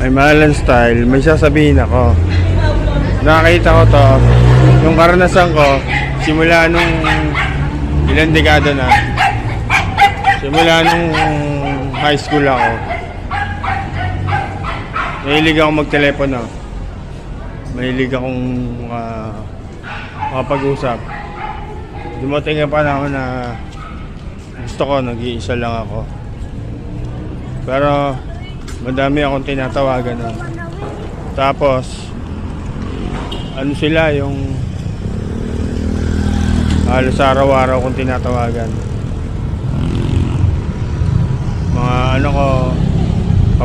Ay Mahalan Style, may sasabihin ako. Nakakita ko to, yung karanasan ko, simula nung ilang dekada na. Simula nung high school ako. Mahilig ako magtelepono. Mahilig akong makapag-usap. Dumating ang panahon na gusto ko, nag-iisa lang ako. Pero madami akong tinatawagan nun. Tapos ano sila, yung halos araw-araw kong tinatawagan. Mga ano ko,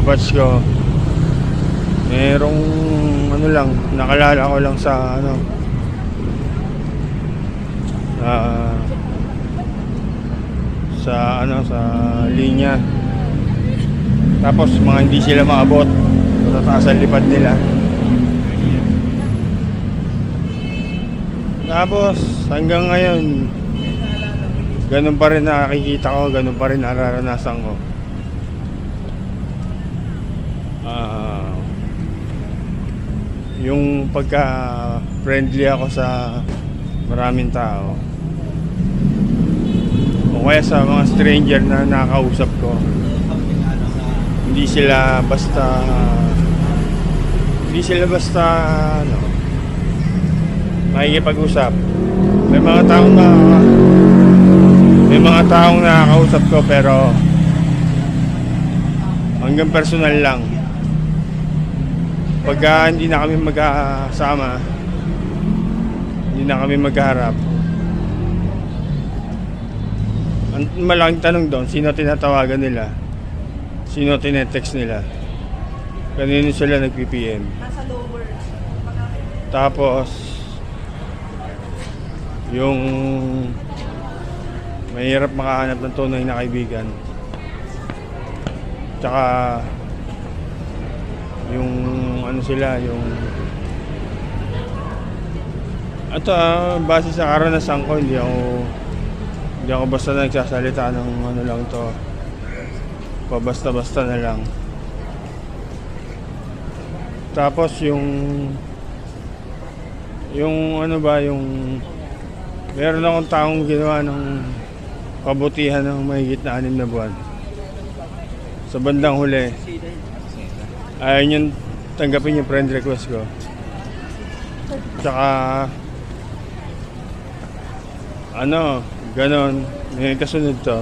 kabats ko. Merong ano lang, nakalala ko lang sa ano, sa linya. Tapos mga hindi sila maabot, matataas ang lipad nila. Tapos hanggang ngayon ganun pa rin nakikita ko, ganun pa rin nararanasan ko. Yung pagka friendly ako sa maraming tao, o kaya sa mga stranger na nakakausap ko, hindi sila basta ano, makikipag-usap. May mga taong nakakausap ko pero hanggang personal lang. Pagka hindi na kami magkasama, hindi na kami magkaharap, ang malaking tanong doon, sino tinatawagan nila, sino tinetext nila, kanino sila nag-PPM. Tapos yung mahirap makahanap ng tunay na kaibigan. Tsaka yung ano sila, yung at base sa karanasan ko, hindi ako basta nagsasalita ng ano lang to, pabasta-basta na lang. Tapos yung ano ba, yung meron akong taong ginawa ng kabutihan ng mahigit na 6 na buwan. Sa bandang huli, ayaw niyang tanggapin yung friend request ko. Tsaka ano, ganon, may kasunod to.